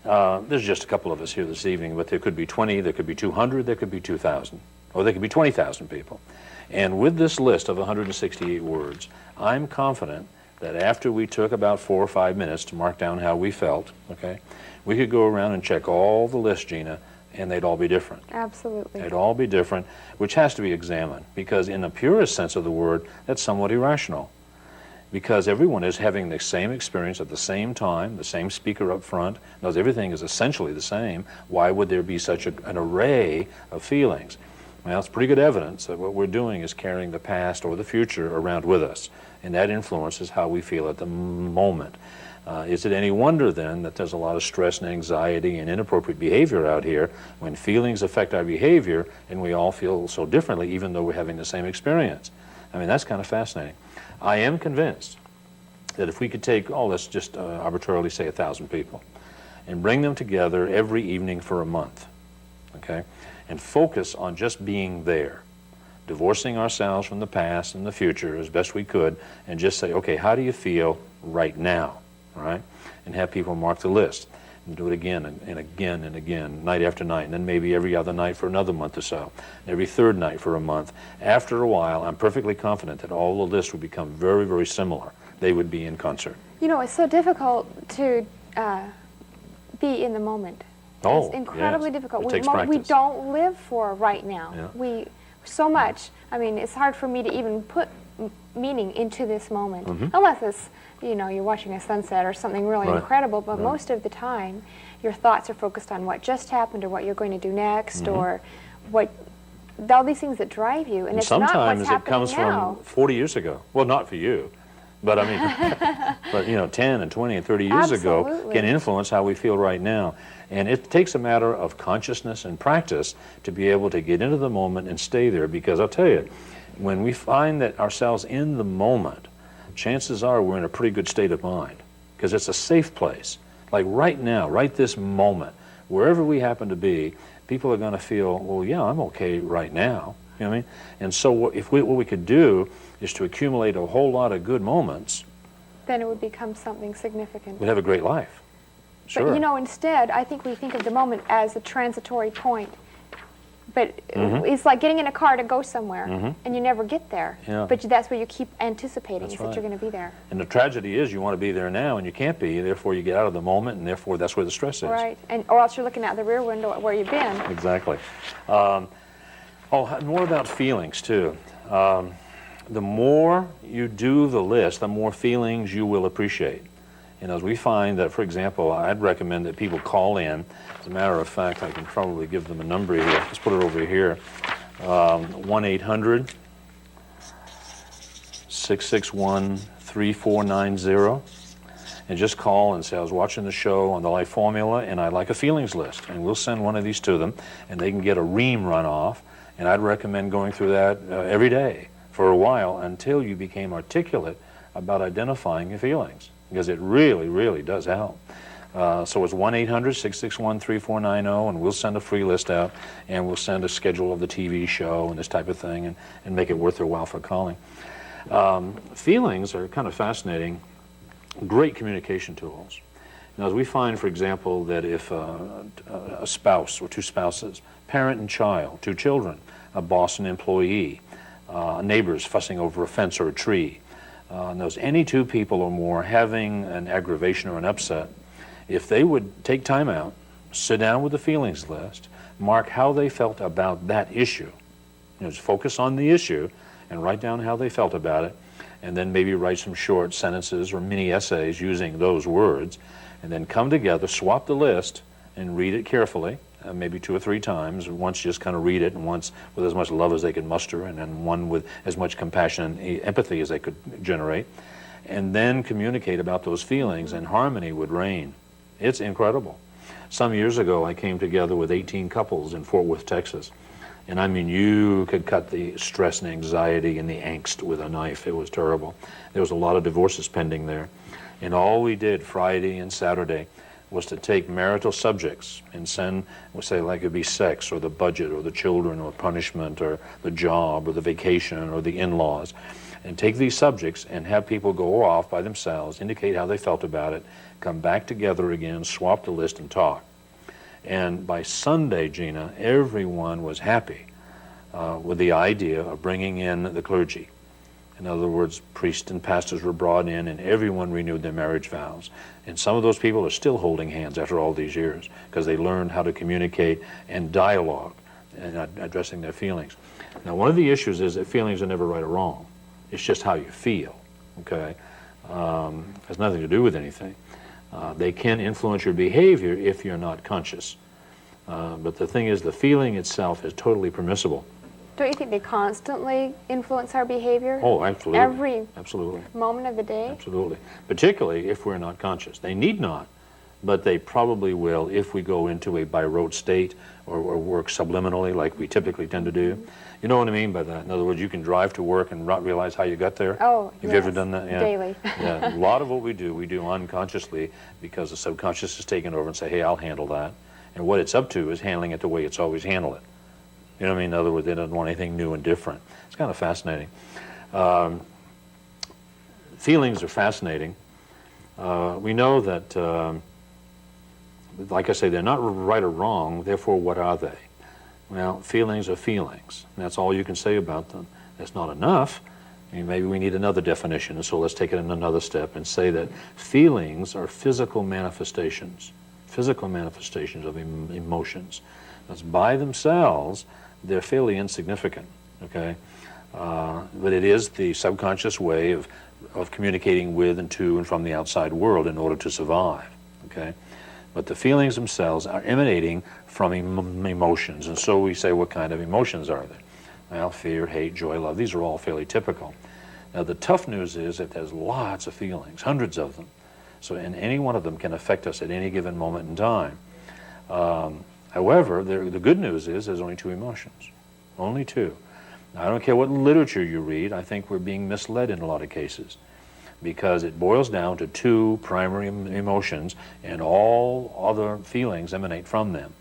There's just a couple of us here this evening, but there could be 20, there could be 200, there could be 2,000, or there could be 20,000 people. And with this list of 168 words, I'm confident that after we took about 4 or 5 minutes to mark down how we felt, okay, we could go around and check all the lists, Gina, and they'd all be different. Absolutely. They'd all be different, which has to be examined, because in the purest sense of the word, that's somewhat irrational. Because everyone is having the same experience at the same time, the same speaker up front, knows everything is essentially the same. Why would there be such an array of feelings? Well, it's pretty good evidence that what we're doing is carrying the past or the future around with us, and that influences how we feel at the moment. Is it any wonder then that there's a lot of stress and anxiety and inappropriate behavior out here when feelings affect our behavior and we all feel so differently even though we're having the same experience? I mean, that's kind of fascinating. I am convinced that if we could take, let's just arbitrarily say 1,000 people and bring them together every evening for a month, okay, and focus on just being there, divorcing ourselves from the past and the future as best we could, and just say, okay, how do you feel right now, all right, and have people mark the list. And do it again and again and again, night after night, and then maybe every other night for another month or so, and every third night for a month. After a while, I'm perfectly confident that all the lists would become very, very similar. They would be in concert. You know, it's so difficult to be in the moment. It's incredibly difficult. It takes practice. We don't live for right now. Yeah. So much. I mean, it's hard for me to even put meaning into this moment, unless it's, you know, you're watching a sunset or something really incredible, but most of the time your thoughts are focused on what just happened or what you're going to do next or what, all these things that drive you, and it's not what's happening now. Sometimes it comes from 40 years ago. Well, not for you, but I mean, but you know, 10 and 20 and 30 years ago can influence how we feel right now. And it takes a matter of consciousness and practice to be able to get into the moment and stay there, because I'll tell you, when we find that ourselves in the moment, chances are we're in a pretty good state of mind, because it's a safe place. Like right now, right this moment, wherever we happen to be, people are going to feel, well, yeah, I'm okay right now. You know what I mean? And so what we could do is to accumulate a whole lot of good moments. Then it would become something significant. We'd have a great life. Sure. But you know, instead, I think we think of the moment as a transitory point. But it's like getting in a car to go somewhere, and you never get there. Yeah. But that's what you keep anticipating, is that right. you're going to be there. And the tragedy is you want to be there now, and you can't be. Therefore, you get out of the moment, and therefore, that's where the stress is. Right, or else you're looking out the rear window at where you've been. Exactly. More about feelings, too. The more you do the list, the more feelings you will appreciate. And as we find that, for example, I'd recommend that people call in. As a matter of fact, I can probably give them a number here. Let's put it over here. 1-800-661-3490. And just call and say, I was watching the show on the Life Formula, and I'd like a feelings list. And we'll send one of these to them, and they can get a ream run off. And I'd recommend going through that every day for a while until you became articulate about identifying your feelings, because it really, really does help. So it's 1-800-661-3490, and we'll send a free list out, and we'll send a schedule of the TV show and this type of thing, and make it worth their while for calling. Feelings are kind of fascinating, great communication tools. Now, as we find, for example, that if a spouse or two spouses, parent and child, two children, a boss and employee, neighbors fussing over a fence or a tree, any two people or more having an aggravation or an upset, if they would take time out, sit down with the feelings list, mark how they felt about that issue, just focus on the issue and write down how they felt about it, and then maybe write some short sentences or mini essays using those words, and then come together, swap the list, and read it carefully, maybe 2 or 3 times. Once just kind of read it, and once with as much love as they could muster, and then one with as much compassion and empathy as they could generate, and then communicate about those feelings, and harmony would reign. It's incredible. Some years ago, I came together with 18 couples in Fort Worth, Texas. And I mean, you could cut the stress and anxiety and the angst with a knife. It was terrible. There was a lot of divorces pending there. And all we did Friday and Saturday was to take marital subjects and send, we'll say, like it'd be sex or the budget or the children or punishment or the job or the vacation or the in-laws. and take these subjects and have people go off by themselves, indicate how they felt about it, come back together again, swap the list, and talk. And by Sunday, Gina, everyone was happy with the idea of bringing in the clergy. In other words, priests and pastors were brought in, and everyone renewed their marriage vows. And some of those people are still holding hands after all these years because they learned how to communicate and dialogue and addressing their feelings. Now, one of the issues is that feelings are never right or wrong. It's just how you feel, okay? Has nothing to do with anything. They can influence your behavior if you're not conscious. But the thing is, the feeling itself is totally permissible. Don't you think they constantly influence our behavior? Oh, absolutely. Every absolutely. moment of the day? Absolutely. Particularly if we're not conscious. They need not, but they probably will if we go into a by rote state or work subliminally like we typically tend to do. You know what I mean by that? In other words, you can drive to work and not realize how you got there. Oh, Have you ever done that? Yeah. Daily. Yeah. A lot of what we do unconsciously because the subconscious is taken over and say, hey, I'll handle that. And what it's up to is handling it the way it's always handled it. You know what I mean? In other words, they don't want anything new and different. It's kind of fascinating. Feelings are fascinating. We know that, like I say, they're not right or wrong, therefore what are they? Well, feelings are feelings. That's all you can say about them. That's not enough. I mean, maybe we need another definition, and so let's take it in another step and say that feelings are physical manifestations of emotions. That's by themselves, they're fairly insignificant, okay? But it is the subconscious way of communicating with and to and from the outside world in order to survive, okay? But the feelings themselves are emanating from emotions, and so we say, what kind of emotions are they? Well, fear, hate, joy, love, these are all fairly typical. Now, the tough news is that there's lots of feelings, hundreds of them, so and any one of them can affect us at any given moment in time. However, the good news is there's only two emotions, only two. Now, I don't care what literature you read, I think we're being misled in a lot of cases because it boils down to two primary emotions and all other feelings emanate from them.